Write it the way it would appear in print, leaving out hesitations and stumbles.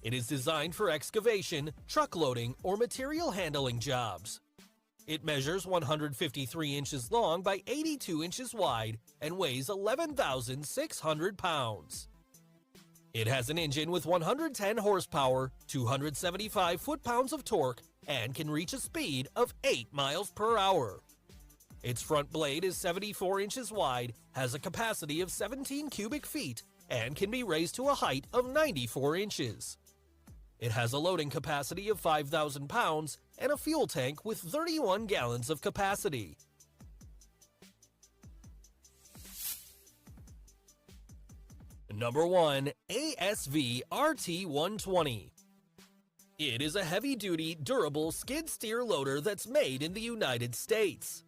It is designed for excavation, truck loading, or material handling jobs. It measures 153 inches long by 82 inches wide and weighs 11,600 pounds. It has an engine with 110 horsepower, 275 foot-pounds of torque, and can reach a speed of 8 miles per hour. Its front blade is 74 inches wide, has a capacity of 17 cubic feet, and can be raised to a height of 94 inches. It has a loading capacity of 5,000 pounds and a fuel tank with 31 gallons of capacity. Number 1. ASV RT120. It is a heavy-duty, durable skid steer loader that's made in the United States.